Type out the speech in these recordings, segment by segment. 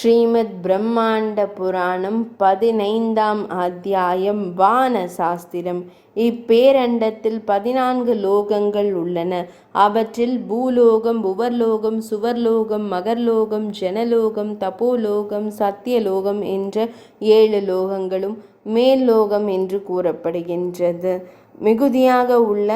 ஸ்ரீமத் பிரம்மாண்ட புராணம் 15ஆம் அத்தியாயம் வான சாஸ்திரம். இப்பேரண்டத்தில் 14 லோகங்கள் உள்ளன. அவற்றில் பூலோகம், புவர்லோகம், சுவர்லோகம், மகர்லோகம், ஜனலோகம், தபோலோகம், சத்தியலோகம் என்ற 7 லோகங்களும் மேல்லோகம் என்று கூறப்படுகின்றது. மிகுதியாக உள்ள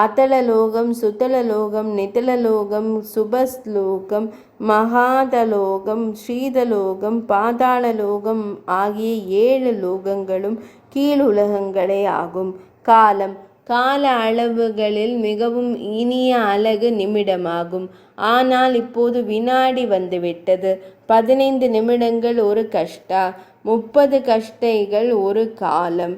அதலலோகம், சுதலலோகம், நிதலலோகம், சுபஸ்லோகம், மகாதலோகம், ஸ்ரீதலோகம், பாதாளலோகம் ஆகிய 7 லோகங்களும் கீழுலகங்களே ஆகும். காலம் கால அளவுகளில் மிகவும் இனிய அலகு நிமிடமாகும். ஆனால் இப்போது வினாடி வந்துவிட்டது. 15 நிமிடங்கள் ஒரு கஷ்டா, 30 கஷ்டைகள் ஒரு காலம்,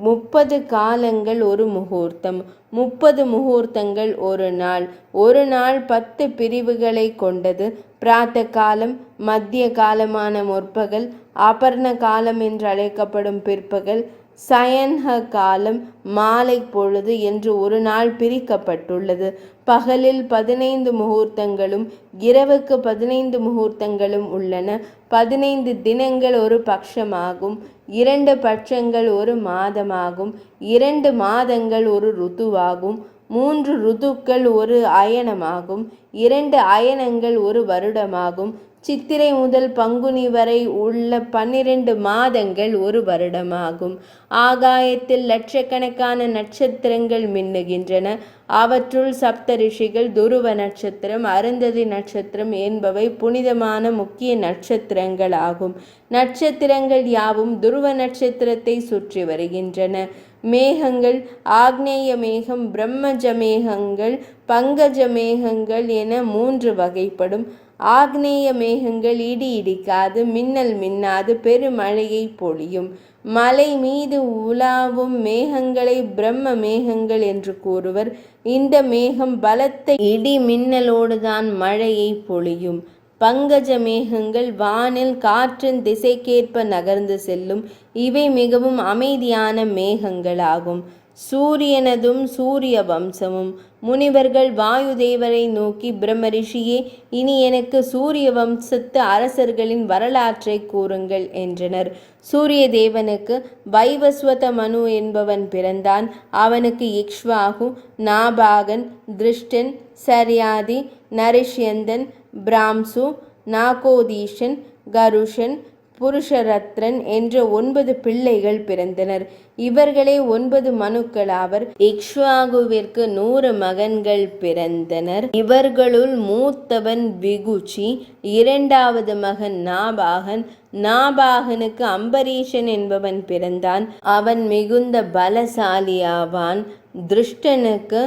30 காலங்கள் ஒரு முகூர்த்தம், 30 முகூர்த்தங்கள் ஒரு நாள். ஒரு நாள் 10 பிரிவுகளை கொண்டது. பிராத்த காலம், மத்திய காலமான முற்பகல், அபர்ண காலம் என்று அழைக்கப்படும் பிற்பகல், சயன்ஹ காலம், மாலை பொழுது என்று ஒரு நாள் பிரிக்கப்பட்டுள்ளது. பகலில் 15 முகூர்த்தங்களும் இரவுக்கு 15 முகூர்த்தங்களும் உள்ளன. 15 தினங்கள் ஒரு பட்சமாகும். 2 பட்சங்கள் ஒரு மாதமாகும். 2 மாதங்கள் ஒரு ருத்துவாகும். 3 ருத்துக்கள் ஒரு அயனமாகும். 2 அயனங்கள் ஒரு வருடமாகும். சித்திரை முதல் பங்குனி வரை உள்ள 12 மாதங்கள் ஒரு வருடமாகும். ஆகாயத்தில் லட்சக்கணக்கான நட்சத்திரங்கள் மின்னுகின்றன. அவற்றுள் சப்த ரிஷிகள், துருவ நட்சத்திரம், அருந்ததி நட்சத்திரம் என்பவை புனிதமான முக்கிய நட்சத்திரங்கள் ஆகும். நட்சத்திரங்கள் யாவும் துருவ நட்சத்திரத்தை சுற்றி வருகின்றன. மேகங்கள் ஆக்னேய மேகம், பிரம்மஜ மேகங்கள், பங்கஜ மேகங்கள் என 3 வகைப்படும். ஆக்னேய மேகங்கள் இடி இடிக்காது, மின்னல் மின்னாது பெருமழையை பொழியும். மலை மீது உலாவும் மேகங்களை பிரம்ம மேகங்கள் என்று கூறுவர். இந்த மேகம் பலத்த இடி மின்னலோடுதான் மழையை பொழியும். பங்கஜ மேகங்கள் வானில் காற்றின் திசைக்கேற்ப நகர்ந்து செல்லும். இவை மிகவும் அமைதியான மேகங்களாகும். சூரியனதும் சூரிய வம்சமும். முனிவர்கள் வாயு தேவரை நோக்கி, பிரம்ம ரிஷியே, இனி எனக்கு சூரிய வம்சத்து அரசர்களின் வரலாற்றை கூறுங்கள் என்றனர். சூரிய தேவனுக்கு வைவஸ்வத மனு என்பவன் பிறந்தான். அவனுக்கு இக்ஷ்வாகு, நாபாகன், திருஷ்டன், சர்யாதி, நரிஷ்யந்தன், பிராம்சு, நாகோதீஷன், கருஷன், புருஷரத்ரன் என்ற 9 பிள்ளைகள் பிறந்தனர். இவர்களே 9 மனுக்களாவர். இக்ஷ்வாகுவிற்கு 100 மகன்கள் பிறந்தனர். இவர்களுள் மூத்தவன் விகுச்சி, 2வது மகன் நாபாகன். நாபாகனுக்கு அம்பரீஷன் என்பவன் பிறந்தான். அவன் மிகுந்த பலசாலியாவான். திருஷ்டனுக்கு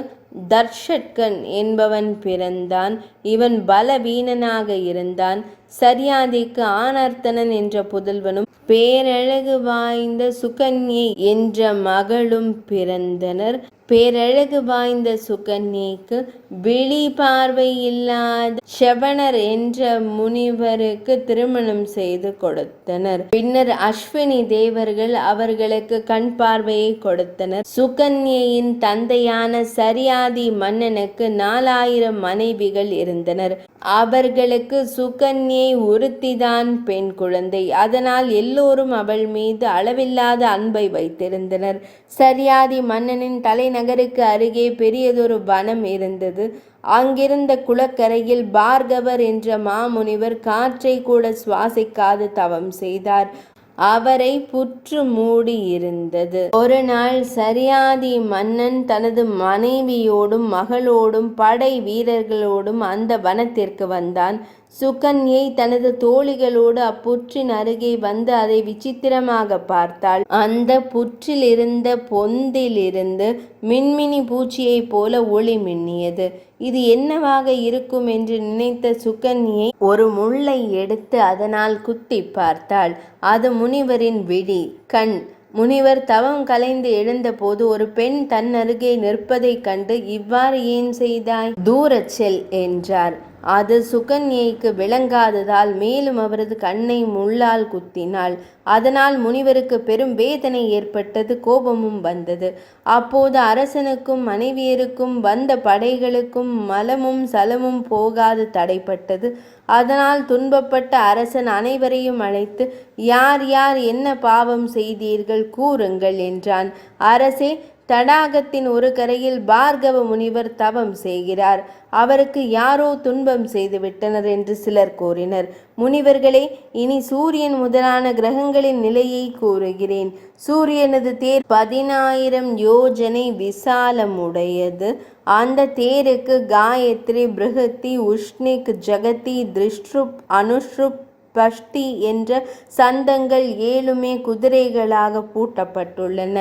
தர்ஷட்கன் என்பவன் பிறந்தான். இவன் பலவீனனாக இருந்தான். சர்யாதிக்கு ஆனர்த்தனன் என்ற புதல்வனும் பேரழகு வாய்ந்த சுகன்யை என்ற மகளும் பிறந்தனர். பேரழகு வாய்ந்த சுகன்யைக்கு விழி பார்வை இல்லாத ஷவணர் என்ற முனிவருக்கு திருமணம் செய்து கொடுத்தனர். பின்னர் அஸ்வினி தேவர்கள் அவர்களுக்கு கண் பார்வையை கொடுத்தனர். சுகன்யின் தந்தையான சர்யாதி மன்னனுக்கு 4000 மனைவிகள் இருந்தனர். அவர்களுக்கு சுகன்யை ஒருத்திதான் பெண் குழந்தை. அதனால் எல்லோரும் அவள் மீது அளவில்லாத அன்பை வைத்திருந்தனர். சர்யாதி மன்னனின் தலைநகருக்கு அருகே பெரியதொரு வனம் இருந்தது. அங்கிருந்த குளக்கரையில் பார்கவர் என்ற மாமுனிவர் காற்றை கூட சுவாசிக்காது தவம் செய்தார். அவரை புற்று மூடி இருந்தது. ஒரு நாள் சர்யாதி மன்னன் தனது மனைவியோடும் மகளோடும் படை வீரர்களோடும் அந்த வனத்திற்கு வந்தான். சுகன்யை தனது தோழிகளோடு அப்புற்றின் அருகே வந்து அதை விசித்திரமாக பார்த்தாள். அந்த புற்றில் இருந்த பொந்திலிருந்து மின்மினி பூச்சியைப் போல ஒளி மின்னியது. இது என்னவாக இருக்கும் என்று நினைத்த சுகன்யை ஒரு முள்ளை எடுத்து அதனால் குத்தி பார்த்தாள். அது முனிவரின் விழி, கண். முனிவர் தவம் கலைந்து எழுந்தபோது ஒரு பெண் தன் அருகே நிற்பதைக் கண்டு, இவ்வாறு ஏன் செய்தாய்? தூரச் செல் என்றார். அது சுகன்யைக்கு விளங்காததால் மேலும் அவரது கண்ணை முள்ளால் குத்தினாள். அதனால் முனிவருக்கு பெரும் வேதனை ஏற்பட்டது, கோபமும் வந்தது. அப்போது அரசனுக்கும் மனைவியருக்கும் வந்த படைகளுக்கும் மலமும் சலமும் போகாது தடைப்பட்டது. அதனால் துன்பப்பட்ட அரசன் அனைவரையும் அழைத்து, யார் யார் என்ன பாவம் செய்தீர்கள் கூறுங்கள் என்றான். அரசே, தடாகத்தின் ஒரு கரையில் பார்கவ முனிவர் தவம் செய்கிறார். அவருக்கு யாரோ துன்பம் செய்துவிட்டனர் என்று சிலர் கூறினர். முனிவர்களே, இனி சூரியன் முதலான கிரகங்களின் நிலையை கூறுகிறேன். சூரியனது தேர் 10,000 யோஜனை விசாலமுடையது. அந்த தேருக்கு காயத்ரி, பிருகதி, உஷ்ணிக், ஜகதி, திருஷ்ருப், அனுஷ்ருப், பஷ்டி என்ற சந்தங்கள் 7மே குதிரைகளாக பூட்டப்பட்டுள்ளன.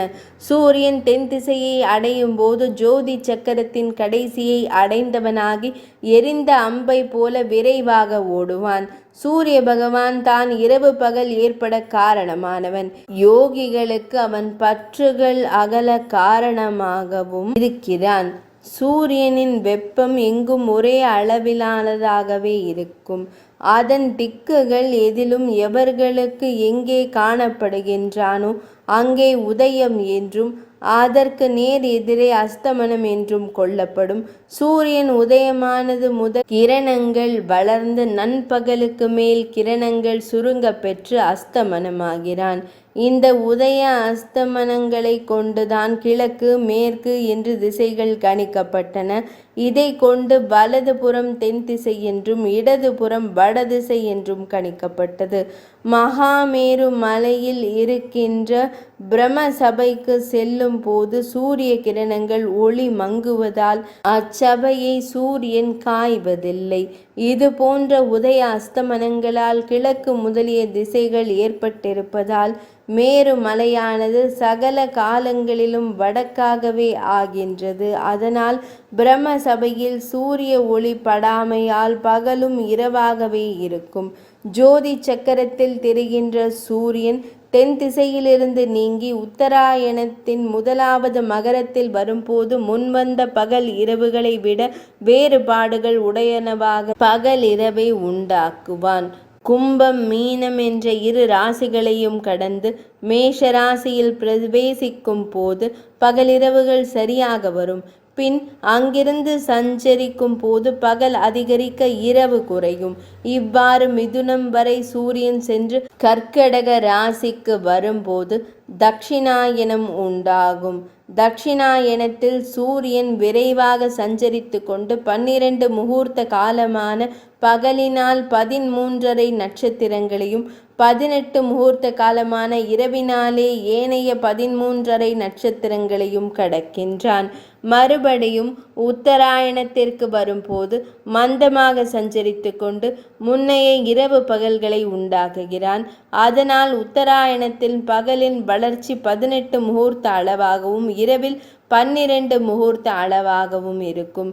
சூரியன் தென் திசையை அடையும் போது ஜோதி சக்கரத்தின் கடைசியை அடைந்தவனாகி எரிந்த அம்பை போல விரைவாக ஓடுவான். சூரிய பகவான் தான் இரவு பகல் ஏற்பட காரணமானவன். யோகிகளுக்கு அவன் பற்றுகள் அகல காரணமாகவும் இருக்கிறான். சூரியனின் வெப்பம் எங்கும் ஒரே அளவிலானதாகவே இருக்கும். அதன் திக்குகள் எதிலும் எவர்களுக்கு எங்கே காணப்படுகின்றானோ அங்கே உதயம் என்றும் அதற்கு நேர் எதிரே அஸ்தமனம் என்றும் கொள்ளப்படும். சூரியன் உதயமானது முதல் கிரணங்கள் வளர்ந்து நண்பகலுக்கு மேல் கிரணங்கள் சுருங்க பெற்று அஸ்தமனமாகிறான். இந்த உதய அஸ்தமனங்களை கொண்டுதான் கிழக்கு மேற்கு என்று திசைகள் கணிக்கப்பட்டன. இதை கொண்டு வலது புறம் தென் திசை என்றும் இடது புறம் வடதிசை என்றும் கணிக்கப்பட்டது. மகாமேரு மலையில் இருக்கின்ற பிரம்ம சபைக்கு செல்லும் போது சூரிய கிரணங்கள் ஒளி மங்குவதால் அச்சபையை சூரியன் காய்வதில்லை. இது போன்ற உதய அஸ்தமனங்களால் கிழக்கு முதலிய திசைகள் ஏற்பட்டிருப்பதால் மேரு மலையானது சகல காலங்களிலும் வடக்காகவே ஆகின்றது. அதனால் பிரம்ம சபையில் சூரிய ஒளி படாமையால் பகலும் இரவாகவே இருக்கும். ஜோதி சக்கரத்தில் தெரிகின்ற சூரியன் தென் திசையிலிருந்து நீங்கி உத்தராயணத்தின் முதலாவது மகரத்தில் வரும்போது முன்வந்த பகல் இரவுகளை விட வேறுபாடுகள் உடையனவாக பகல் இரவை உண்டாக்குவான். கும்பம் மீனம் என்ற 2 ராசிகளையும் கடந்து மேஷ ராசியில் பிரவேசிக்கும் போது பகலிரவுகள் சரியாக வரும். பின் அங்கிருந்து சஞ்சரிக்கும் போது பகல் அதிகரிக்க இரவு குறையும். இவ்வாறு மிதுனம் வரை சூரியன் சென்று கர்க்கடக ராசிக்கு வரும்போது தட்சிணாயனம் உண்டாகும். தட்சிணாயனத்தில் சூரியன் விரைவாக சஞ்சரித்து கொண்டு 12 முகூர்த்த காலமான பகலினால் 13.5 நட்சத்திரங்களையும் 18 முகூர்த்த காலமான இரவினாலே ஏனைய 13.5 நட்சத்திரங்களையும் கடக்கின்றான். மறுபடியும் உத்தராயணத்திற்கு வரும்போது மந்தமாக சஞ்சரித்து கொண்டு முன்னைய இரவு பகல்களை உண்டாக்குகிறான். அதனால் உத்தராயணத்தில் பகலின் வளர்ச்சி 18 முகூர்த்த அளவாகவும் இரவில் 12 முகூர்த்த அளவாகவும் இருக்கும்.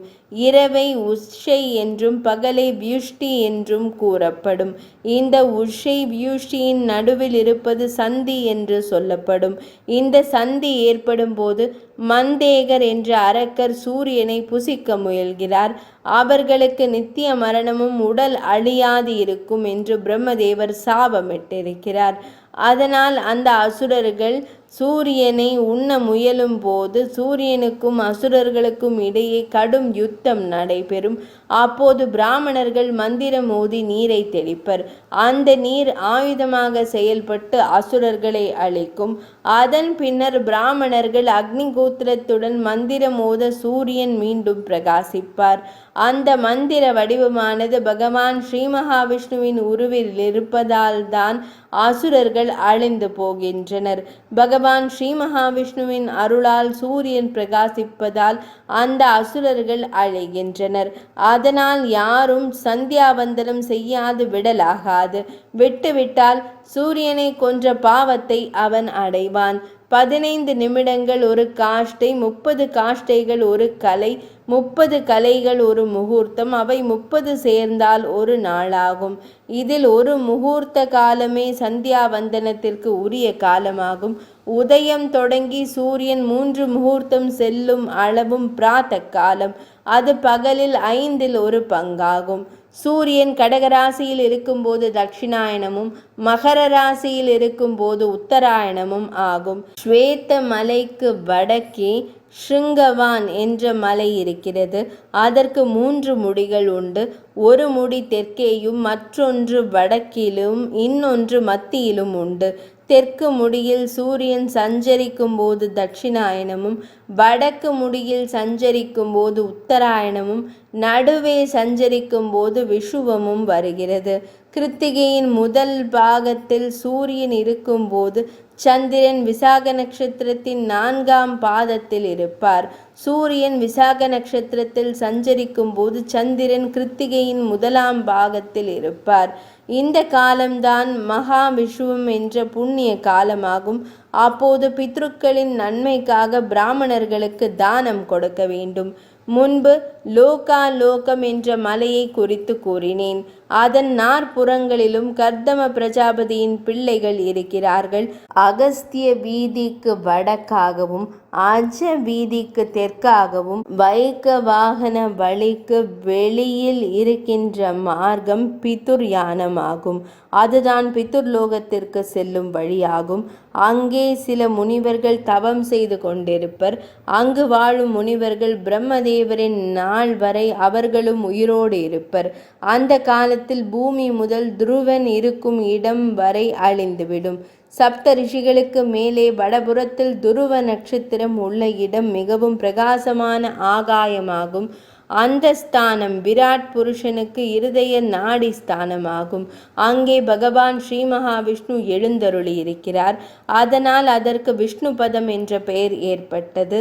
இரவை உஷ்ஷை என்றும் பகலை வியுஷ்டி என்றும் கூறப்படும். இந்த உஷ்ஷை வியுஷ்டியின் நடுவில் இருப்பது சந்தி என்று சொல்லப்படும். இந்த சந்தி ஏற்படும் போது மந்தேகர் என்ற அரக்கர் சூரியனை புசிக்க முயல்கிறார். அவர்களுக்கு நித்திய மரணமும் உடல் அழியாது இருக்கும் என்று பிரம்மதேவர் சாபமிட்டிருக்கிறார். அதனால் அந்த அசுரர்கள் சூரியனை உண்ண முயலும் போது சூரியனுக்கும் அசுரர்களுக்கும் இடையே கடும் யுத்தம் நடைபெறும். அப்போது பிராமணர்கள் மந்திரம் ஓதி நீரை தெளிப்பர். அந்த நீர் ஆயுதமாக செயல்பட்டு அசுரர்களை அழிக்கும். அதன் பின்னர் பிராமணர்கள் அக்னிகோத்திரத்துடன் மந்திரம் ஓத சூரியன் மீண்டும் பிரகாசிப்பார். அந்த மந்திர வடிவமானது பகவான் ஸ்ரீ மகாவிஷ்ணுவின் உருவில் இருப்பதால் தான் அசுரர்கள் அழிந்து போகின்றனர். பகவான் ஸ்ரீ மகாவிஷ்ணுவின் அருளால் சூரியன் பிரகாசிப்பதால் அந்த அசுரர்கள் அழிகின்றனர். அதனால் யாரும் சந்தியாவந்தனம் செய்யாது விடலாகாது. விட்டுவிட்டால் சூரியனை கொன்ற பாவத்தை அவன் அடைவான். 15 நிமிடங்கள் ஒரு காஷ்டை, 30 காஷ்டைகள் ஒரு கலை, 30 கலைகள் ஒரு முகூர்த்தம். அவை 30 சேர்ந்தால் ஒரு நாளாகும். இதில் ஒரு முகூர்த்த காலமே சந்தியாவந்தனத்திற்கு உரிய காலமாகும். உதயம் தொடங்கி சூரியன் 3 முகூர்த்தம் செல்லும் அளவும் பிராத்த காலம். அது பகலில் 5ல் ஒரு பங்காகும். சூரியன் கடகராசியில் இருக்கும்போது தட்சிணாயனமும் மகர ராசியில் இருக்கும்போது உத்தராயணமும் ஆகும். ஸ்வேத மலைக்கு வடக்கே ஷிருங்கவான் என்ற மலை இருக்கிறது. அதற்கு 3 முடிகள் உண்டு. ஒரு முடி தெற்கேயும் மற்றொன்று வடக்கிலும் இன்னொன்று மத்தியிலும் உண்டு. தெற்கு முடியில் சூரியன் சஞ்சரிக்கும் போது தட்சிணாயனமும் வடக்கு முடியில் சஞ்சரிக்கும் போது உத்தராயணமும் நடுவே சஞ்சரிக்கும் போது விஷுவமும் வருகிறது. கிருத்திகையின் முதல் பாகத்தில் சூரியன் இருக்கும்போது சந்திரன் விசாக நட்சத்திரத்தின் 4ஆம் பாதத்தில் இருப்பார். சூரியன் விசாக நட்சத்திரத்தில் சஞ்சரிக்கும் போது சந்திரன் கிருத்திகையின் 1ஆம் பாகத்தில் இருப்பார். இந்த காலம்தான் மகா விஷுவம் என்ற புண்ணிய காலமாகும். அப்போது பித்ருக்களின் நன்மைக்காக பிராமணர்களுக்கு தானம் கொடுக்க வேண்டும். முன்பு லோகாலோகம் என்ற மலையை குறித்து கூறினேன். அதன் நாற்புறங்களிலும் கர்தம பிரஜாபதியின் பிள்ளைகள் இருக்கிறார்கள். அகஸ்திய வீதிக்கு வடக்காகவும் அஜ வீதிக்கு தெற்காகவும் வைக்க வாகன வழிக்கு வெளியில் இருக்கின்ற மார்க்கம் பிதுர்யானமாகும். அதுதான் பிதுர்லோகத்திற்கு செல்லும் வழியாகும். அங்கே சில முனிவர்கள் தவம் செய்து கொண்டிருப்பர். அங்கு வாழும் முனிவர்கள் பிரம்மதேவரின் நாள் வரை அவர்களும் உயிரோடு இருப்பர். அந்த காலத்தில் பூமி முதல் துருவன் இருக்கும் இடம் வரை அழிந்துவிடும். சப்த ரிஷிகளுக்கு மேலே வடபுறத்தில் துருவ நட்சத்திரம் உள்ள இடம் மிகவும் பிரகாசமான ஆகாயமாகும். அந்த ஸ்தானம் விராட் புருஷனுக்கு இருதய நாடி ஸ்தானமாகும். அங்கே பகவான் ஸ்ரீ மகாவிஷ்ணு எழுந்தருளி இருக்கிறார். அதனால் அதற்கு விஷ்ணு பதம் என்ற பெயர் ஏற்பட்டது.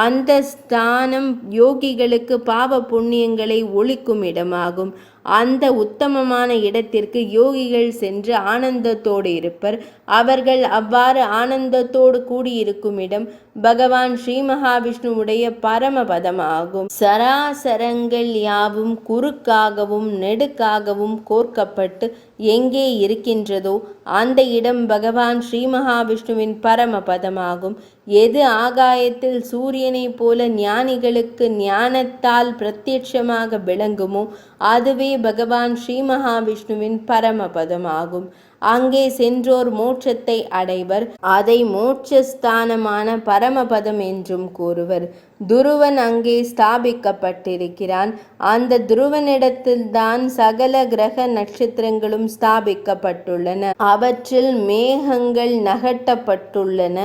அந்த ஸ்தானம் யோகிகளுக்கு பாவ புண்ணியங்களை ஒழிக்கும் இடமாகும். அந்த உத்தமமான இடத்திற்கு யோகிகள் சென்று ஆனந்தத்தோடு இருப்பர். அவர்கள் அவ்வாறு ஆனந்தத்தோடு கூடியிருக்கும் இடம் பகவான் ஸ்ரீ மகாவிஷ்ணுவுடைய பரமபதமாகும். சராசரங்கள் யாவும் குறுக்காகவும் நெடுக்காகவும் கோர்க்கப்பட்டு எங்கே இருக்கின்றதோ அந்த இடம் பகவான் ஸ்ரீ மகாவிஷ்ணுவின் பரமபதமாகும். எது ஆகாயத்தில் சூரியனை போல ஞானிகளுக்கு ஞானத்தால் பிரத்யட்சமாக விளங்குமோ அதுவே பகவான் ஸ்ரீ மகாவிஷ்ணுவின் பரமபதமாகும். அங்கே சென்றோர் மோட்சத்தை அடைவர். அதை மோட்சஸ்தானமான பரமபதம் என்றும் கூறுவர். துருவன் அங்கே ஸ்தாபிக்கப்பட்டிருக்கிறான். அந்த துருவனிடத்தில்தான் சகல கிரக நட்சத்திரங்களும் ஸ்தாபிக்கப்பட்டுள்ளன. அவற்றில் மேகங்கள் நகட்டப்பட்டுள்ளன.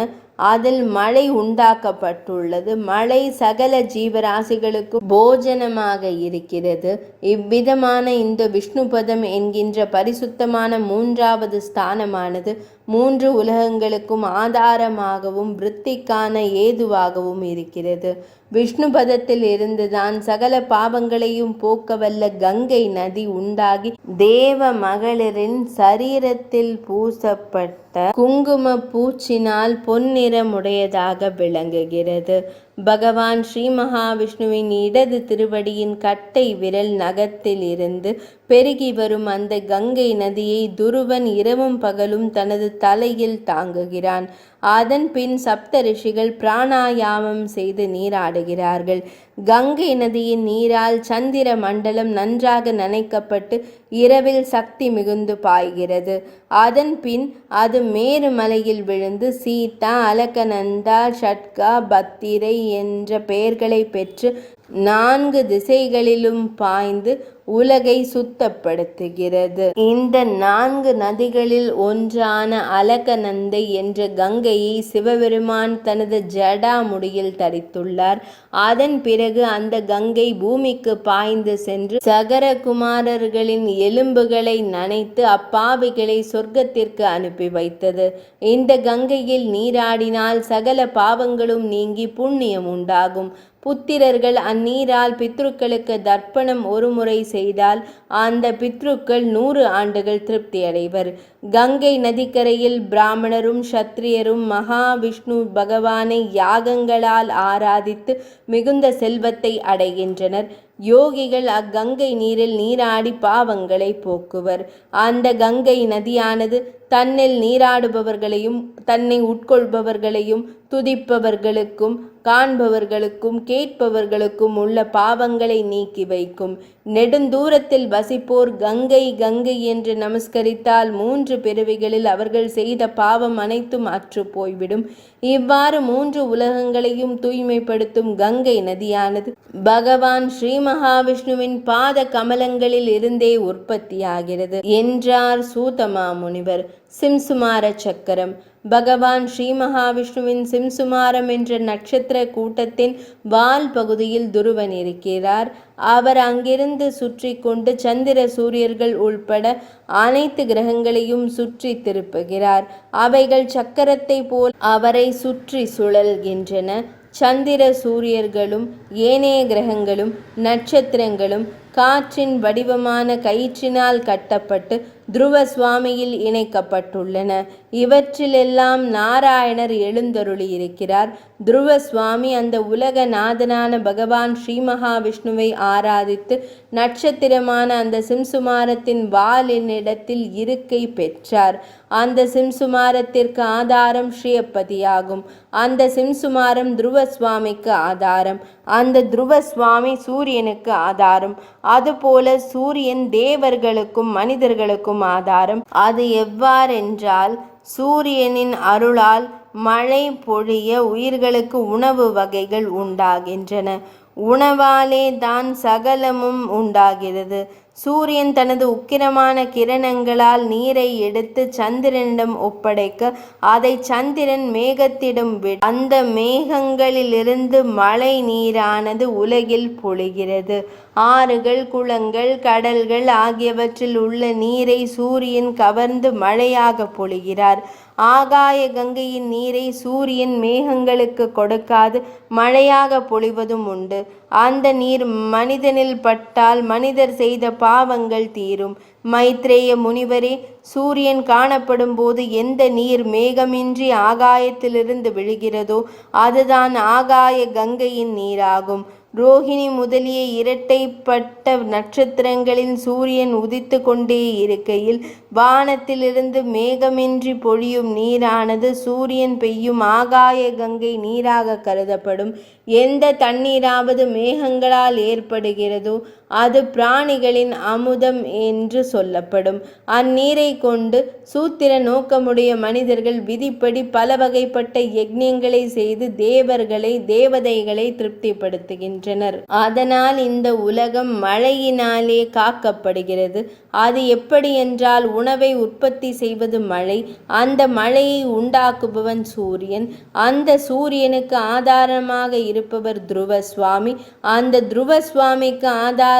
அதில் மழை உண்டாக்கப்பட்டுள்ளது. மழை சகல ஜீவராசிகளுக்கு போஜனமாக இருக்கிறது. இவ்விதமான இந்த விஷ்ணுபதம் என்கின்ற பரிசுத்தமான 3வது ஸ்தானமானது 3 உலகங்களுக்கும் ஆதாரமாகவும் விருத்திக்கான ஏதுவாகவும் இருக்கிறது. விஷ்ணு பதத்தில் இருந்துதான் சகல பாவங்களையும் போக்கவல்ல கங்கை நதி உண்டாகி தேவ மகளிரின் சரீரத்தில் பூசப்பட்ட குங்கும பூச்சினால் பொன்னிறமுடையதாக விளங்குகிறது. பகவான் ஸ்ரீ மகாவிஷ்ணுவின் இடது திருவடியின் கட்டை விரல் நகத்தில் இருந்து பெருகி வரும் அந்த கங்கை நதியை துருவன் இரவும் பகலும் தனது தலையில் தாங்குகிறான். அதன் பின் சப்த ரிஷிகள் பிராணாயாமம் செய்து நீராடுகிறார்கள். கங்கை நதியின் நீரால் சந்திர மண்டலம் நன்றாக நனைக்கப்பட்டு இரவில் சக்தி மிகுந்து பாய்கிறது. அதன் பின் அது மேருமலையில் விழுந்து சீதா, அலகநந்தா, ஷட்கா, பத்திரை என்ற பெயர்களை பெற்று 4 திசைகளிலும் பாய்ந்து உலகை சுத்தப்படுத்துகிறது. இந்த 4 நதிகளில் ஒன்றான அலகநந்தை என்ற கங்கையை சிவபெருமான் தனது ஜடா முடியில் தரித்துள்ளார். அதன் பிறகு அந்த கங்கை பூமிக்கு பாய்ந்து சென்று சகரகுமாரர்களின் எலும்புகளை நனைத்து அப்பாவிகளை சொர்க்கத்திற்கு அனுப்பி வைத்தது. இந்த கங்கையில் நீராடினால் சகல பாவங்களும் நீங்கி புண்ணியம் உண்டாகும். புத்திரர்கள் அந்நீரால் பித்ருக்களுக்கு தர்ப்பணம் ஒரு முறை செய்தால் அந்த பித்ருக்கள் 100 ஆண்டுகள் திருப்தி அடைவர். கங்கை நதிக்கரையில் பிராமணரும் சத்திரியரும் மகாவிஷ்ணு பகவானை யாகங்களால் ஆராதித்து மிகுந்த செல்வத்தை அடைகின்றனர். யோகிகள் அக்கங்கை நீரில் நீராடி பாவங்களை போக்குவர். அந்த கங்கை நதியானது தன்னில் நீராடுபவர்களையும் தன்னை உட்கொள்பவர்களையும் துதிப்பவர்களுக்கும் காண்பவர்களுக்கும் கேட்பவர்களுக்கும் உள்ள பாவங்களை நீக்கி வைக்கும். நெடுந்தூரத்தில் வசிப்போர் கங்கை கங்கை என்று நமஸ்கரித்தால் 3 பிறவிகளில் அவர்கள் செய்த பாவம் அனைத்தும் அற்று போய்விடும். இவ்வாறு 3 உலகங்களையும் தூய்மைப்படுத்தும் கங்கை நதியானது பகவான் ஸ்ரீ மகாவிஷ்ணுவின் பாத கமலங்களில் இருந்தே உற்பத்தியாகிறது என்றார் சூதமா முனிவர். சிம்சுமார சக்கரம். பகவான் ஸ்ரீ மகாவிஷ்ணுவின் சிம்சுமாரம் என்ற நட்சத்திர கூட்டத்தின் வால் பகுதியில் துருவன் இருக்கிறார். அவர் அங்கிருந்து சுற்றி கொண்டு சந்திர சூரியர்கள் உள்பட அனைத்து கிரகங்களையும் சுற்றி திருப்புகிறார். அவைகள் சக்கரத்தை போல் அவரை சுற்றி சுழல்கின்றன. சந்திர சூரியர்களும் ஏனைய கிரகங்களும் நட்சத்திரங்களும் காற்றின் வடிவமான கயிற்றினால் கட்டப்பட்டு துருவ சுவாமியில் இணைக்கப்பட்டுள்ளன. இவற்றிலெல்லாம் நாராயணர் எழுந்தருளி இருக்கிறார். துருவ சுவாமி அந்த உலக நாதனான பகவான் ஸ்ரீ மகாவிஷ்ணுவை ஆராதித்து நட்சத்திரமான அந்த சிம்சுமாரத்தின் வாலினிடத்தில் இருக்கை பெற்றார். அந்த சிம்சுமாரத்திற்கு ஆதாரம் ஸ்ரீயப்பதியாகும். அந்த சிம்சுமாரம் துருவ சுவாமிக்கு ஆதாரம். அந்த துருவ சுவாமி சூரியனுக்கு ஆதாரம். அதுபோல சூரியன் தேவர்களுக்கும் மனிதர்களுக்கும் ஆதாரம். அது எவ்வாறென்றால் சூரியனின் அருளால் மழை பொழிய உயிர்களுக்கு உணவு வகைகள் உண்டாகின்றன. உணவாலே தான் சகலமும் உண்டாகிறது. சூரியன் தனது உக்கிரமான கிரணங்களால் நீரை எடுத்து சந்திரனிடம் ஒப்படைக்க அதை சந்திரன் மேகத்திடம் விட அந்த மேகங்களிலிருந்து மழை நீரானது உலகில் பொழிகிறது. ஆறுகள், குளங்கள், கடல்கள் ஆகியவற்றில் உள்ள நீரை சூரியன் கவர்ந்து மழையாக பொழிகிறார். ஆகாய கங்கையின் நீரை சூரியன் மேகங்களுக்கு கொடுக்காது மழையாக பொழிவதும் உண்டு. அந்த நீர் மனிதனில் பட்டால் மனிதர் செய்த பாவங்கள் தீரும். மைத்ரேய முனிவரே, சூரியன் காணப்படும் போது எந்த நீர் மேகமின்றி ஆகாயத்திலிருந்து விழுகிறதோ அதுதான் ஆகாய கங்கையின் நீராகும். ரோஹிணி முதலிய இரட்டைப்பட்ட நட்சத்திரங்களில் சூரியன் உதித்து கொண்டே இருக்கையில் வானத்திலிருந்து மேகமின்றி பொழியும் நீரானது சூரியன் பெய்யும் ஆகாய கங்கை நீராக கருதப்படும். எந்த தண்ணீராவது மேகங்களால் ஏற்படுகிறதோ அது பிராணிகளின் அமுதம் என்று சொல்லப்படும். அந்நீரை கொண்டு சூத்திர நோக்கமுடைய மனிதர்கள் விதிப்படி பல வகைப்பட்ட யஜ்ஞங்களை செய்து தேவதைகளை திருப்திப்படுத்துகின்றனர். அதனால் இந்த உலகம் மழையினாலே காக்கப்படுகிறது. அது எப்படி என்றால், உணவை உற்பத்தி செய்வது மழை. அந்த மழையை உண்டாக்குபவன் சூரியன். அந்த சூரியனுக்கு ஆதாரமாக இருப்பவர் துருவ சுவாமி. அந்த துருவ சுவாமிக்கு ஆதாரமாக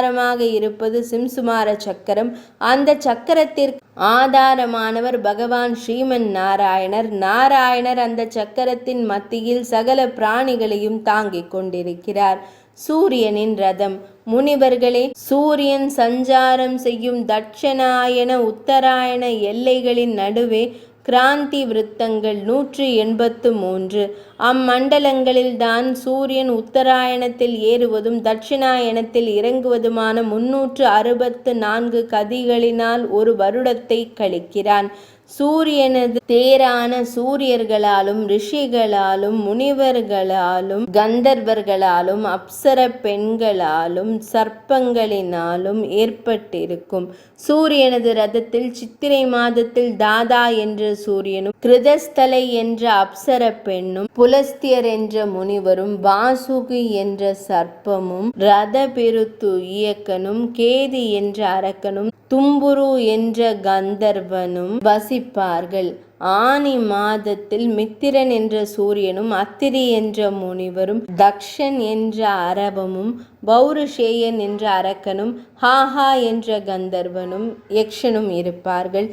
இருப்பது சிம்சுமார சக்கரம். அந்த சக்கரத்திற்கு ஆதாரமானவர் பகவான் ஸ்ரீமன் நாராயணர். நாராயணர் அந்த சக்கரத்தின் மத்தியில் சகல பிராணிகளையும் தாங்கிக் கொண்டிருக்கிறார். சூரியனின் ரதம். முனிவர்களே, சூரியன் சஞ்சாரம் செய்யும் தட்சணாயன உத்தராயண எல்லைகளின் நடுவே கிராந்தி விருத்தங்கள் 183. அம்மண்டலங்களில்தான் சூரியன் உத்தராயணத்தில் ஏறுவதும் தட்சிணாயணத்தில் இறங்குவதுமான 364 கதிகளினால் ஒரு வருடத்தை கழிக்கிறான். சூரியனது தேரான சூரியர்களாலும் ரிஷிகளாலும் முனிவர்களாலும் கந்தர்வர்களாலும் அப்சர பெண்களாலும் சர்ப்பங்களினாலும் ஏற்பட்டிருக்கும். சூரியனது ரதத்தில் சித்திரை மாதத்தில் தாதா என்ற சூரியனும் கிருதஸ்தலை என்ற அப்சர பெண்ணும் புலஸ்தியர் என்ற முனிவரும் வாசுகி என்ற சர்ப்பமும் ரத பெருத்து இயக்கனும் கேதி என்ற அரக்கனும் தும்புரு என்ற கந்தர்வனும் வசிப்பார்கள். ஆனி மாதத்தில் மித்திரன் என்ற சூரியனும் அத்திரி என்ற முனிவரும் தக்ஷன் என்ற அரவமும் பௌருஷேயன் என்ற அரக்கனும் ஹாஹா என்ற கந்தர்வனும் யக்ஷனும் இருப்பார்கள்.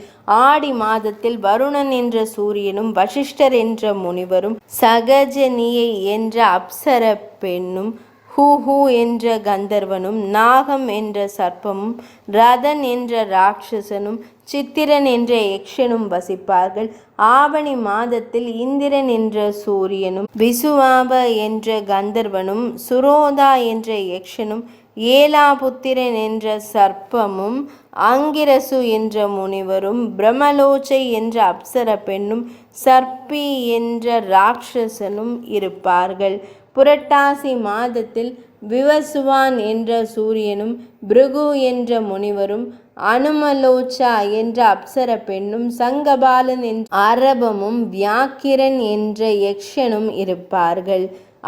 ஆடி மாதத்தில் வருணன் என்ற சூரியனும் வசிஷ்டர் என்ற முனிவரும் சகஜனியை என்ற அப்சர பெண்ணும் ஹூஹூ என்ற கந்தர்வனும் நாகம் என்ற சர்ப்பமும் ரதன் என்ற ராட்சசனும் சித்திரன் என்ற யக்ஷனும் வசிப்பார்கள். ஆவணி மாதத்தில் இந்திரன் என்ற சூரியனும் விசுவாப என்ற கந்தர்வனும் சுரோதா என்ற யக்ஷனும் ஏலாபுத்திரன் என்ற சர்ப்பமும் அங்கிரசு என்ற முனிவரும் பிரம்மலோச்சை என்ற அப்சர பெண்ணும் சர்ப்பி என்ற ராட்சசனும் இருப்பார்கள். புரட்டாசி மாதத்தில் விவசுவான் என்ற சூரியனும் பிருகு என்ற முனிவரும் அனுமலோச்சா என்ற அப்சர பெண்ணும் சங்கபாலன் என்ற அரபமும் வியாக்கிரன் என்ற யக்ஷனும் இருப்பார்கள்.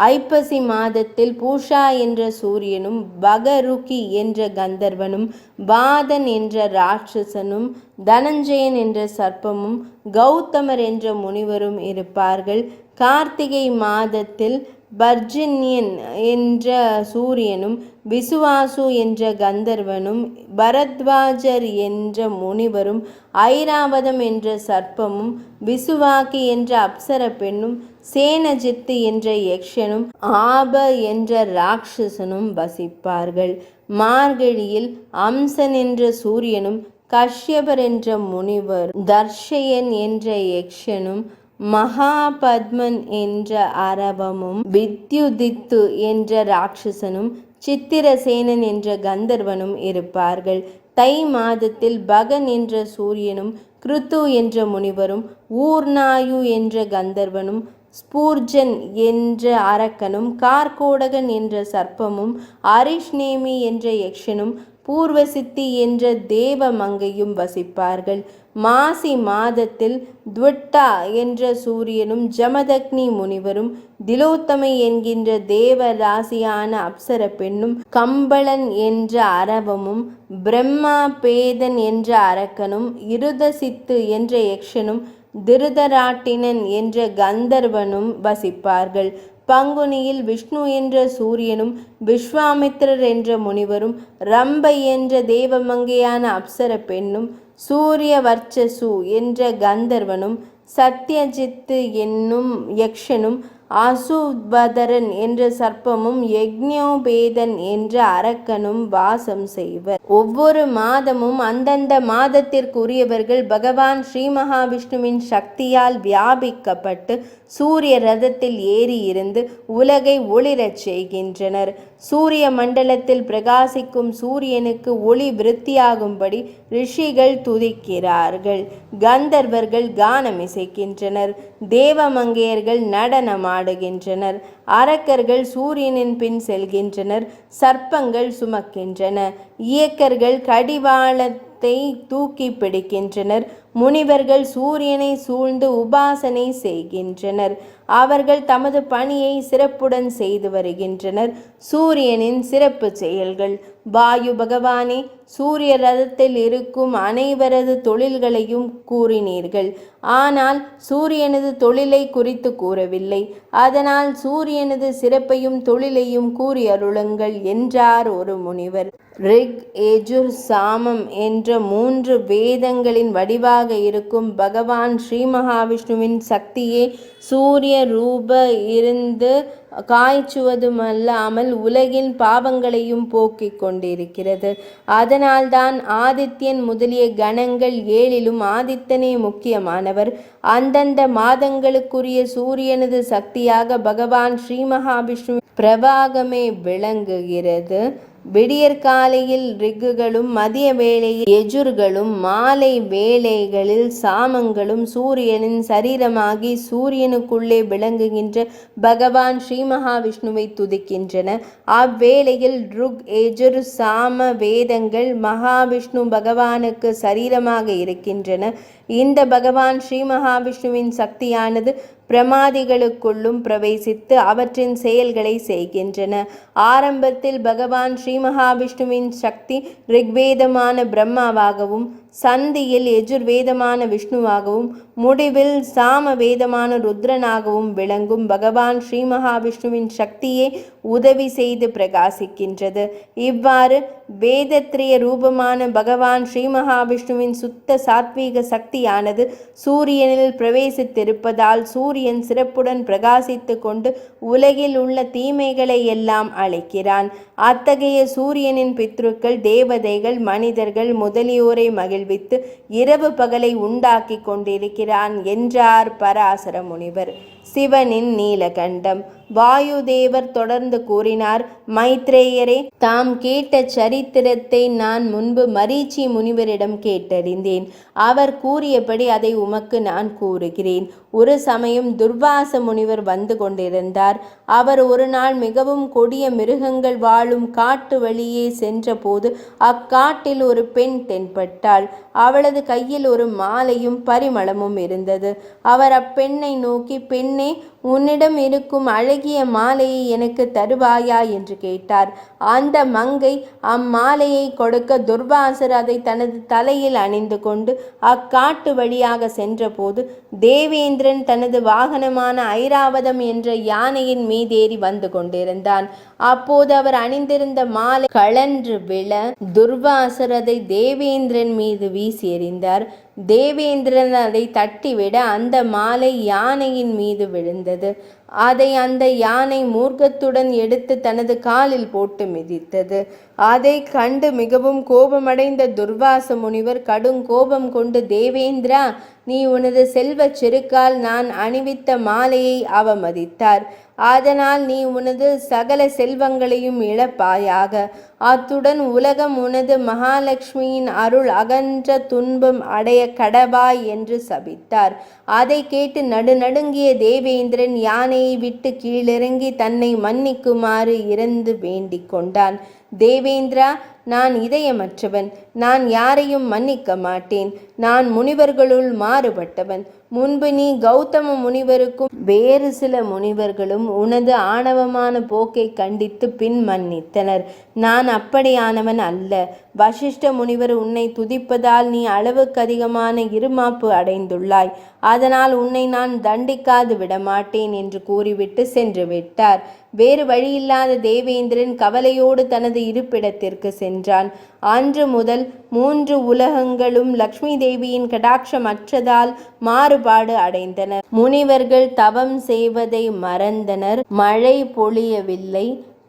ஐப்பசி மாதத்தில் பூஷா என்ற சூரியனும் பகருகி என்ற கந்தர்வனும் வாதன் என்ற ராட்சசனும் தனஞ்சயன் என்ற சர்ப்பமும் கௌதமர் என்ற முனிவரும் இருப்பார்கள். கார்த்திகை மாதத்தில் பர்ஜன்யன் என்ற சூரியனும் விசுவாசு என்ற கந்தர்வனும் பரத்வாஜர் என்ற முனிவரும் ஐராவதம் என்ற சர்ப்பமும் விசுவாக்கி என்ற அப்சர பெண்ணும் சேனஜித்து என்ற யக்ஷனும் ஆப என்ற ராட்சசனும் வசிப்பார்கள். மார்கழியில் அம்சன் என்ற சூரியனும் கஷ்யபர் என்ற முனிவர் தர்ஷயன் என்ற யக்ஷனும் மகாபத்மன் என்ற அரவமும் வித்யுதித்து என்ற ராட்சசனும் சித்திரசேனன் என்ற கந்தர்வனும் இருப்பார்கள். தை மாதத்தில் பகன் என்ற சூரியனும் கிருத்து என்ற முனிவரும் ஊர்நாயு என்ற கந்தர்வனும் ஸ்பூர்ஜன் என்ற அரக்கனும் கார்கோடகன் என்ற சர்ப்பமும் அரிஷ்நேமி என்ற யக்ஷனும் பூர்வசித்தி என்ற தேவ மங்கையும் வசிப்பார்கள். மாசி மாதத்தில் துவட்டா என்ற சூரியனும் ஜமதக்னி முனிவரும் திலோத்தமை என்கின்ற தேவ ராசியான அப்சர பெண்ணும் கம்பளன் என்ற அரவமும் பிரம்மா பேதன் என்ற அரக்கனும் இருதசித்து என்ற யக்ஷனும் திருதராட்டினன் என்ற கந்தர்வனும் வசிப்பார்கள். பங்குனியில் விஷ்ணு என்ற சூரியனும் விஸ்வாமித்திரர் என்ற முனிவரும் ரம்பை என்ற தேவமங்கையான அப்சர பெண்ணும் சூரிய வர்ச்சசு என்ற கந்தர்வனும் சத்யஜித்து என்னும் யக்ஷனும் அசுபதரன் என்ற சர்ப்பமும் யக்ஞோபேதன் என்ற அரக்கனும் வாசம் செய்வர். ஒவ்வொரு மாதமும் அந்தந்த மாதத்திற்குரியவர்கள் பகவான் ஸ்ரீ மகாவிஷ்ணுவின் சக்தியால் வியாபிக்கப்பட்டு சூரிய ரதத்தில் ஏறி இருந்து உலகை ஒளிரச் செய்கின்றனர். சூரிய மண்டலத்தில் பிரகாசிக்கும் சூரியனுக்கு ஒளி விருத்தியாகும்படி ரிஷிகள் துதிக்கிறார்கள். கந்தர்வர்கள் கானம் இசைக்கின்றனர். தேவமங்கையர்கள் நடனமாடுகின்றனர். அரக்கர்கள் சூரியனின் பின் செல்கின்றனர். சர்ப்பங்கள் சுமக்கின்றன. இயக்கர்கள் கடிவாளத்தை தூக்கி பிடிக்கின்றனர். முனிவர்கள் சூரியனை சூழ்ந்து உபாசனை செய்கின்றனர். அவர்கள் தமது பணியை சிறப்புடன் செய்து வருகின்றனர். சூரியனின் சிறப்பு செயல்கள். வாயு பகவானே, சூரிய ரதத்தில் இருக்கும் அனைவரது தொழில்களையும் கூறினீர்கள். ஆனால் சூரியனது தொழிலை குறித்து கூறவில்லை. அதனால் சூரியனது சிறப்பையும் தொழிலையும் கூறி அருளுங்கள் என்றார் ஒரு முனிவர். ரிக், யஜுர், சாமம் என்ற 3 வேதங்களின் வடிவாக இருக்கும் பகவான் ஸ்ரீ மகாவிஷ்ணுவின் சக்தியே சூரிய ரூப இருந்து காய்ச்சுவதுமல்லாமல் உலகின் பாவங்களையும் போக்கிக் கொண்டிருக்கிறது. அதனால்தான் ஆதித்யன் முதலிய கணங்கள் 7லும் ஆதித்தனே முக்கியமானவர். அந்தந்த மாதங்களுக்குரிய சூரியனது சக்தியாக பகவான் ஸ்ரீ மகாவிஷ்ணு பிரபாகமே விளங்குகிறது. விடியற்காலையில் ரிக்குகளும் மதிய வேளையில் யஜுர்களும் மாலை வேளைகளில் சாமங்களும் சூரியனின் சரீரமாகி சூரியனுக்குள்ளே விளங்குகின்ற பகவான் ஸ்ரீ மகாவிஷ்ணுவை துதிக்கின்றன. அவ்வேளையில் ருக், யஜுர், சாம வேதங்கள் மகாவிஷ்ணு பகவானுக்கு சரீரமாக இருக்கின்றன. இந்த பகவான் ஸ்ரீ மகாவிஷ்ணுவின் சக்தியானது பிரமாதிகளுக்குள்ளும் பிரவேசித்து அவற்றின் செயல்களை செய்கின்றன. ஆரம்பத்தில் பகவான் ஸ்ரீ மகாவிஷ்ணுவின் சக்தி ரிக்வேதமான பிரம்மாவாகவும், சந்தியில் யஜுர்வேதமான விஷ்ணுவாகவும், முடிவில் சாம வேதமான ருத்ரனாகவும் விளங்கும் பகவான் ஸ்ரீ மகாவிஷ்ணுவின் சக்தியே உதவி செய்து பிரகாசிக்கின்றது. இவ்வாறு வேதத்ரய ரூபமான பகவான் ஸ்ரீ மகாவிஷ்ணுவின் சுத்த சாத்வீக சக்தியானது சூரியனில் பிரவேசித்திருப்பதால் சூரியன் சிறப்புடன் பிரகாசித்து கொண்டு உலகில் உள்ள தீமைகளை எல்லாம் அழைக்கிறான். அத்தகைய சூரியனின் பித்ருக்கள் தேவதைகள் மனிதர்கள் முதலியோரை மகிழ்வித்து இரவு பகலை உண்டாக்கி கொண்டிருக்கிறான் என்றார் பராசர முனிவர். சிவனின் நீலகண்டம். வாயுதேவர் தொடர்ந்து கூறினார், மைத்ரேயரே, தாம் கேட்ட சரித்திரத்தை நான் முன்பு மரீச்சி முனிவரிடம் கேட்டறிந்தேன். அவர் கூறியபடி அதை உமக்கு நான் கூறுகிறேன். ஒரு சமயம் துர்வாச முனிவர் வந்து கொண்டிருந்தார். அவர் ஒரு நாள் மிகவும் கொடிய மிருகங்கள் வாழும் காட்டு வழியே சென்றபோது அக்காட்டில் ஒரு பெண் தென்பட்டாள். அவளது கையில் ஒரு மாலையும் பரிமளமும் இருந்தது. அவர் அப்பெண்ணை நோக்கி, பெண்ணே, உன்னிடம் இருக்கும் அழகிய மாலையை எனக்கு தருவாயா என்று கேட்டார். அந்த மங்கை அம்மாலையை கொடுக்க துர்வாசர் அதை தனது தலையில் அணிந்து கொண்டு அக்காட்டு வழியாக சென்றபோது தேவேந்திரன் தனது வாகனமான ஐராவதம் என்ற யானையின் மீதேறி வந்து கொண்டிருந்தான். அப்போது அவர் அணிந்திருந்த மாலை கழன்று விழ துர்வாசர் அதை தேவேந்திரன் மீது வீசி எறிந்தார். தேவேந்திரன் அதை தட்டிவிட அந்த மாலை யானையின் மீது விழுந்தது. அதை அந்த யானை மூர்க்கத்துடன் எடுத்து தனது காலில் போட்டு மிதித்தது. அதை கண்டு மிகவும் கோபமடைந்த துர்வாச முனிவர் கடும் கோபம் கொண்டு, தேவேந்திரா, நீ உனது செல்வச் செருக்கால் நான் அணிவித்த மாலையை அவமதித்தார். அதனால் நீ உனது சகல செல்வங்களையும் இழப்பாயாக. அத்துடன் உலகம் உனது மகாலட்சுமியின் அருள் அகன்ற துன்பம் அடைய கடவாய் என்று சபித்தார். அதை கேட்டு நடுநடுங்கிய தேவேந்திரன் யானையை விட்டு கீழிறங்கி தன்னை மன்னிக்குமாறு இறந்து வேண்டிக் கொண்டான். தேவேந்திரா, நான் இதயமற்றவன். நான் யாரையும் மன்னிக்க மாட்டேன். நான் முனிவர்களுள் மாறுபட்டவன். முன்பு நீ கௌதம முனிவருக்கும் வேறு சில முனிவர்களும் உனது ஆணவமான போக்கை கண்டித்து பின் மன்னித்தனர். நான் அப்படியானவன் அல்ல. வசிஷ்ட முனிவர் உன்னை துதிப்பதால் நீ அளவுக்கு அதிகமான இருமாப்பு அடைந்துள்ளாய். அதனால் உன்னை நான் தண்டிக்காது விடமாட்டேன் என்று கூறிவிட்டு சென்று விட்டார். வேறு வழியில்லாத தேவேந்திரன் கவலையோடு தனது இருப்பிடத்திற்கு சென்றான். அன்று முதல் 3 உலகங்களும் லக்ஷ்மி தேவியின் கடாட்சமற்றதால் மாறுபாடு அடைந்தனர். முனிவர்கள் தவம் செய்வதை மறந்தனர். மழை பொழியவில்லை,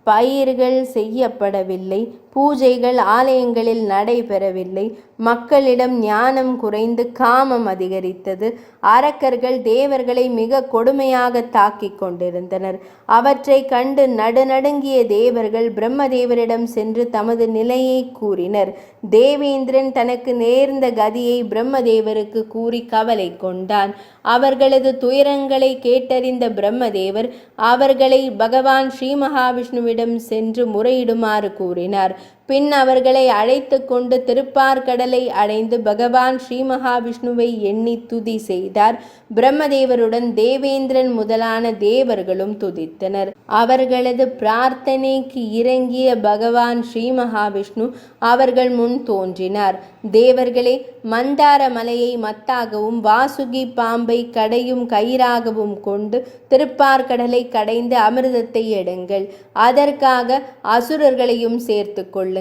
பயிர்கள் செய்யப்படவில்லை, பூஜைகள் ஆலயங்களில் நடைபெறவில்லை. மக்களிடம் ஞானம் குறைந்து காமம் அதிகரித்தது. அரக்கர்கள் தேவர்களை மிக கொடுமையாக தாக்கிக் கொண்டிருந்தனர். அவற்றை கண்டு நடுநடுங்கிய தேவர்கள் பிரம்மதேவரிடம் சென்று தமது நிலையை கூறினர். தேவேந்திரன் தனக்கு நேர்ந்த கதியை பிரம்மதேவருக்கு கூறி கவலை கொண்டான். அவர்களது துயரங்களை கேட்டறிந்த பிரம்மதேவர் அவர்களை பகவான் ஸ்ரீ மகாவிஷ்ணுவிடம் சென்று முறையிடுமாறு கூறினார். பின் அவர்களை அழைத்து கொண்டு திருப்பார்கடலை அடைந்து பகவான் ஸ்ரீ மகாவிஷ்ணுவை எண்ணி துதி செய்தார். பிரம்மதேவருடன் தேவேந்திரன் முதலான தேவர்களும் துதித்தனர். அவர்களது பிரார்த்தனைக்கு இறங்கிய பகவான் ஸ்ரீ மகாவிஷ்ணு அவர்கள் முன் தோன்றினார். தேவர்களே, மந்தார மலையை மத்தாகவும் வாசுகி பாம்பை கடையும் கயிறாகவும் கொண்டு திருப்பார்கடலை கடைந்து அமிர்தத்தை எடுங்கள். அதற்காக அசுரர்களையும் சேர்த்து கொள்ளுங்கள்.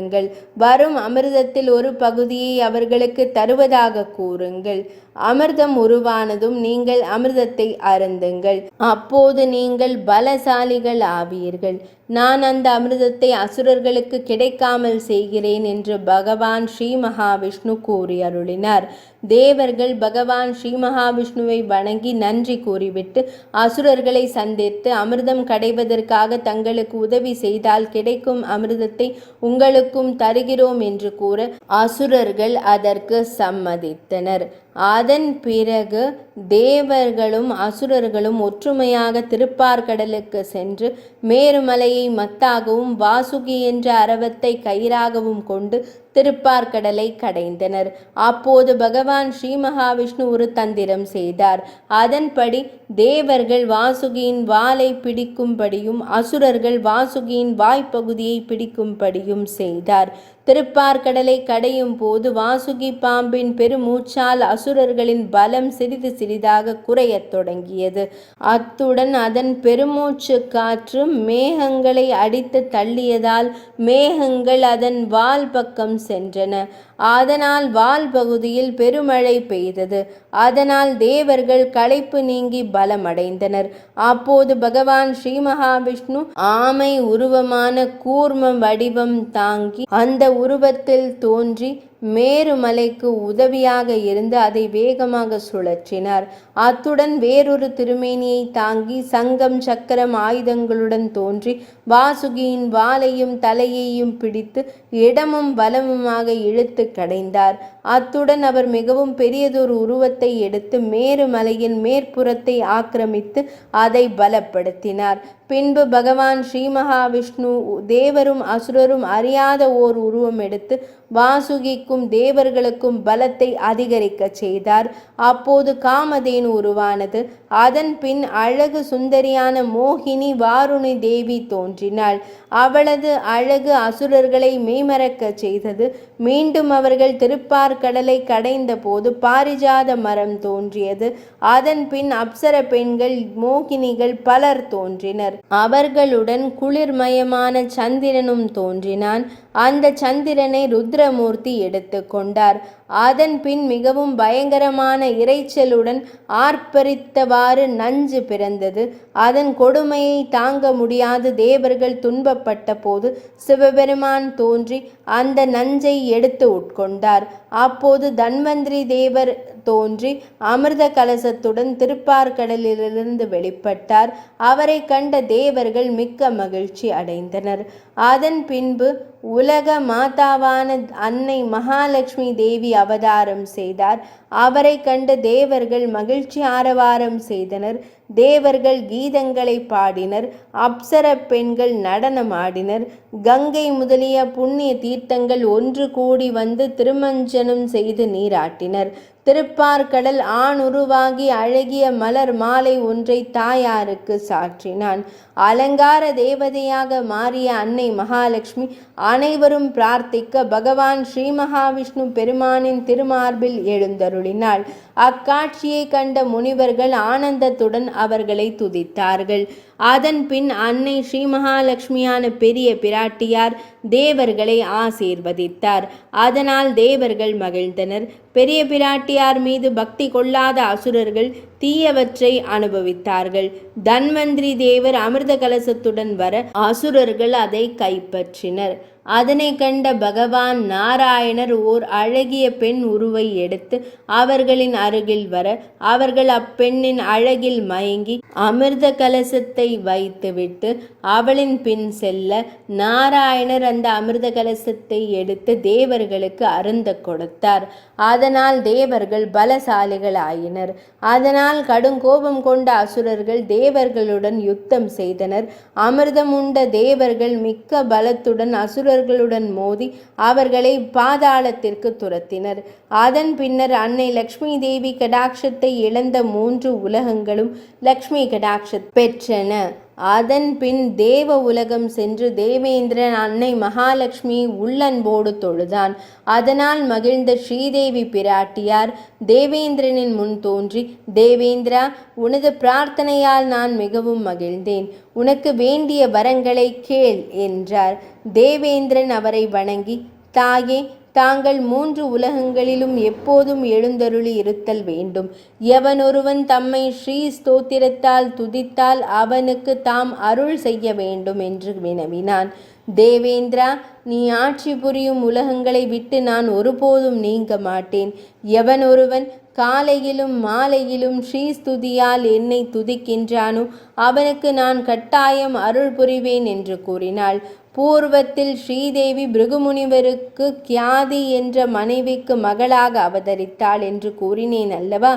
வரும் அமிர்தத்தில் ஒரு பகுதியை அவர்களுக்கு தருவதாக கூறுங்கள். அமிர்தம் உருவானதும் நீங்கள் அமிர்தத்தை அருந்துங்கள். அப்போது நீங்கள் பலசாலிகள் ஆவீர்கள். நான் அந்த அமிர்தத்தை அசுரர்களுக்கு கிடைக்காமல் செய்கிறேன் என்று பகவான் ஸ்ரீ மகாவிஷ்ணு கூறி அருளினார். தேவர்கள் பகவான் ஸ்ரீ மகாவிஷ்ணுவை வணங்கி நன்றி கூறிவிட்டு அசுரர்களை சந்தித்து அமிர்தம் கடைவதற்காக தங்களுக்கு உதவி செய்தால் கிடைக்கும் அமிர்தத்தை உங்களுக்கும் தருகிறோம் என்று கூற அசுரர்கள் அதற்கு சம்மதித்தனர். அதன் பிறகு தேவர்களும் அசுரர்களும் ஒற்றுமையாக திருப்பார்கடலுக்கு சென்று மேருமலையை மத்தாகவும் வாசுகி என்ற அரவத்தை கயிறாகவும் கொண்டு திருப்பார்கடலை கடைந்தனர். அப்போது பகவான் ஸ்ரீ மகாவிஷ்ணு ஒரு தந்திரம் செய்தார். அதன்படி தேவர்கள் வாசுகியின் வாலை பிடிக்கும்படியும் அசுரர்கள் வாசுகியின் வாய்ப்பகுதியை பிடிக்கும்படியும் செய்தார். திருப்பார்கடலை கடையும் போது வாசுகி பாம்பின் பெருமூச்சால் அசுரர்களின் பலம் சிறிது சிறிதாக குறையத் தொடங்கியது. அத்துடன் அதன் பெருமூச்சு காற்று மேகங்களை அடித்து தள்ளியதால் மேகங்கள் அதன் வால் பக்கம் சென்றன. அதனால் வால் பகுதியில் பெருமழை பெய்தது. அதனால் தேவர்கள் களைப்பு நீங்கி பலமடைந்தனர். அப்போது பகவான் ஸ்ரீ மகாவிஷ்ணு ஆமை உருவமான கூர்ம வடிவம் தாங்கி அந்த உருவத்தில் தோன்றி மேருமலைக்கு உதவியாக இருந்து அதை வேகமாக சுழற்றினார். அத்துடன் வேறொரு திருமேனியை தாங்கி சங்கம் சக்கரம் ஆயுதங்களுடன் தோன்றி வாசுகியின் வாலையும் தலையையும் பிடித்து இடமும் வலமுமாக இழுத்து கடைந்தார். அத்துடன் அவர் மிகவும் பெரியதொரு உருவத்தை எடுத்து மேருமலையின் மேற்புறத்தை ஆக்கிரமித்து அதை பலப்படுத்தினார். பின்பு பகவான் ஸ்ரீ மகாவிஷ்ணு தேவரும் அசுரரும் அறியாத ஓர் உருவம் எடுத்து வாசுகிக்கும் தேவர்களுக்கும் பலத்தை அதிகரிக்க செய்தார். அப்போது காமதேனு உருவானது. அதன் பின் அழகு சுந்தரியான மோகினி வாருணி தேவி தோன்றினாள். அவளது அழகு அசுரர்களை மெய்மறக்க செய்தது. மீண்டும் அவர்கள் திருப்பார்கடலை கடைந்த போது பாரிஜாத மரம் தோன்றியது. அதன் பின் அப்சர பெண்கள் மோகினிகள் பலர் தோன்றினர். அவர்களுடன் குளிர்மயமான சந்திரனும் தோன்றினான். அந்த சந்திரனை ருத்ரமூர்த்தி எடுத்து கொண்டார். அதன் பின் மிகவும் பயங்கரமான இரைச்சலுடன் ஆர்ப்பரித்தவாறு நஞ்சு பிறந்தது. அதன் கொடுமையை தாங்க முடியாத தேவர்கள் துன்பப்பட்ட போது சிவபெருமான் தோன்றி அந்த நஞ்சை எடுத்து உட்கொண்டார். அப்போது தன்வந்திரி தேவர் தோன்றி அமிர்த கலசத்துடன் திருப்பார்கடலிலிருந்து வெளிப்பட்டார். அவரை கண்ட தேவர்கள் மிக்க மகிழ்ச்சி அடைந்தனர். அதன் பின்பு உலக மாதாவான அன்னை மகாலட்சுமி தேவி அவதாரம் செய்தார். அவரை கண்டு தேவர்கள் மகிழ்ச்சி ஆரவாரம் செய்தனர். தேவர்கள் கீதங்களை பாடினர். அப்சர பெண்கள் நடனமாடினர். கங்கை முதலிய புண்ணிய தீர்த்தங்கள் ஒன்று கூடி வந்து திருமஞ்சனம் செய்து நீராட்டினர். திருப்பார்கடல் ஆணுருவாகி அழகிய மலர் மாலை ஒன்றை தாயாருக்கு சாற்றினான். அலங்கார தேவதையாக மாறிய அன்னை மகாலட்சுமி அனைவரும் பிரார்த்திக்க பகவான் ஸ்ரீ மகாவிஷ்ணு பெருமானின் திருமார்பில் எழுந்தருளினாள். அக்காட்சியை கண்ட முனிவர்கள் ஆனந்தத்துடன் அவர்களை துதித்தார்கள். அதன் பின் அன்னை ஸ்ரீ மகாலட்சுமியான பெரிய பிராட்டியார் தேவர்களை ஆசீர்வதித்தார். அதனால் தேவர்கள் மகிழ்ந்தனர். பெரிய பிராட்டியார் மீது பக்தி கொள்ளாத அசுரர்கள் தீயவற்றை அனுபவித்தார்கள். தன்வந்திரி தேவர் அமிர்த கலசத்துடன் வர அசுரர்கள் அதை கைப்பற்றினர். அதனை கண்ட பகவான் நாராயணர் ஓர் அழகிய பெண் உருவை எடுத்து அவர்களின் அருகில் வர அவர்கள் அப்பெண்ணின் அழகில் மயங்கி அமிர்த கலசத்தை வைத்துவிட்டு அவளின் பின் செல்ல நாராயணர் அந்த அமிர்த கலசத்தை எடுத்து தேவர்களுக்கு அருந்த கொடுத்தார். அதனால் தேவர்கள் பலசாலிகள் ஆயினர். அதனால் கடுங்கோபம் கொண்ட அசுரர்கள் தேவர்களுடன் யுத்தம் செய்தனர். அமிர்தம் உண்ட தேவர்கள் மிக்க பலத்துடன் அசுரர்களுடன் மோதி அவர்களை பாதாளத்திற்கு துரத்தினர். அதன் பின்னர் அன்னை லக்ஷ்மி தேவி கடாட்சத்தை இழந்த 3 உலகங்களும் லக்ஷ்மி கடாட்ச பெற்றன. அதன் பின் தேவ உலகம் சென்று தேவேந்திரன் அன்னை மகாலட்சுமியை உள்ளன்போடு தொழுதான். அதனால் மகிழ்ந்த ஸ்ரீதேவி பிராட்டியார் தேவேந்திரனின் முன் தோன்றி, தேவேந்திரா, உனது பிரார்த்தனையால் நான் மிகவும் மகிழ்ந்தேன். உனக்கு வேண்டிய வரங்களை கேள் என்றார். தேவேந்திரன் அவரை வணங்கி, தாயே, தாங்கள் 3 உலகங்களிலும் எப்போதும் எழுந்தருளி இருத்தல் வேண்டும். எவனொருவன் தம்மை ஸ்ரீ ஸ்தோத்திரத்தால் துதித்தால் அவனுக்கு தாம் அருள் செய்ய வேண்டும் என்று வினவினான். தேவேந்திரா, நீ ஆட்சி புரியும் உலகங்களை விட்டு நான் ஒருபோதும் நீங்க மாட்டேன். எவனொருவன் காலையிலும் மாலையிலும் ஸ்ரீஸ்துதியால் என்னை துதிக்கின்றானோ அவனுக்கு நான் கட்டாயம் அருள் புரிவேன் என்று கூறினாள். பூர்வத்தில் ஸ்ரீதேவி பிருகுமுனிவருக்கு கியாதி என்ற மனைவிக்கு மகளாக அவதரித்தாள் என்று கூறினேன் அல்லவா?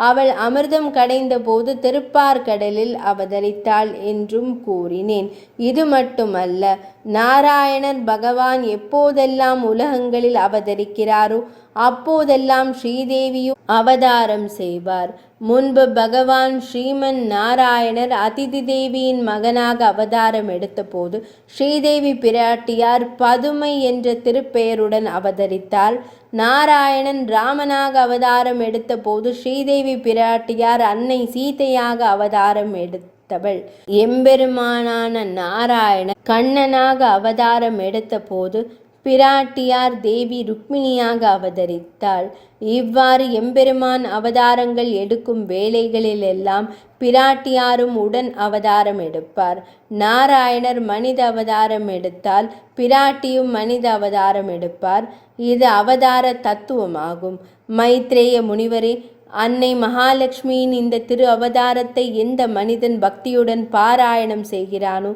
அவள் அமிர்தம் கடைந்த போது திருப்பார்கடலில் அவதரித்தாள் என்றும் கூறினேன். இது மட்டுமல்ல, நாராயணர் பகவான் எப்போதெல்லாம் உலகங்களில் அவதரிக்கிறாரோ அப்போதெல்லாம் ஸ்ரீதேவியும் அவதாரம் செய்வார். முன்பு பகவான் ஸ்ரீமன் நாராயணர் அதிதி தேவியின் மகனாக அவதாரம் எடுத்தபோது ஸ்ரீதேவி பிராட்டியார் பதுமை என்ற திருப்பெயருடன் அவதரித்தார். நாராயணன் ராமனாக அவதாரம் எடுத்தபோது ஸ்ரீதேவி பிராட்டியார் அன்னை சீதையாக அவதாரம் எடுத்தவள். எம்பெருமானான நாராயணன் கண்ணனாக அவதாரம் எடுத்தபோது பிராட்டியார் தேவி ருக்மிணியாக அவதரித்தாள். இவ்வாறு எம்பெருமான் அவதாரங்கள் எடுக்கும் வேளைகளிலெல்லாம் பிராட்டியாரும் உடன் அவதாரம் எடுப்பார். நாராயணர் மனித அவதாரம் எடுத்தால் பிராட்டியும் மனித அவதாரம் எடுப்பார். இது அவதார தத்துவமாகும். மைத்ரேய முனிவரே, அன்னை மகாலட்சுமியின் இந்த திரு அவதாரத்தை எந்த மனிதன் பக்தியுடன் பாராயணம் செய்கிறானோ,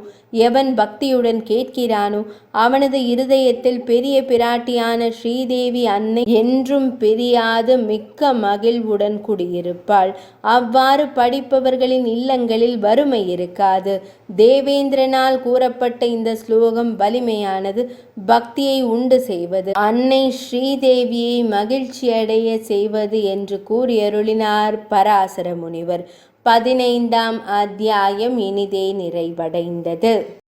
எவன் பக்தியுடன் கேட்கிறானோ, அவனது இருதயத்தில் பெரிய பிராட்டியான ஸ்ரீதேவி அன்னை என்றும் பிரியாது மிக்க மகிழ்வுடன் குடியிருப்பாள். அவ்வாறு படிப்பவர்களின் இல்லங்களில் வறுமை இருக்காது. தேவேந்திரனால் கூறப்பட்ட இந்த ஸ்லோகம் வலிமையானது. பக்தியை உண்டு செய்வது, அன்னை ஸ்ரீதேவியை மகிழ்ச்சியடைய செய்வது என்று கூறியருளினார் பராசர முனிவர். 15ஆம் அத்தியாயம் இனிதே நிறைவடைந்தது.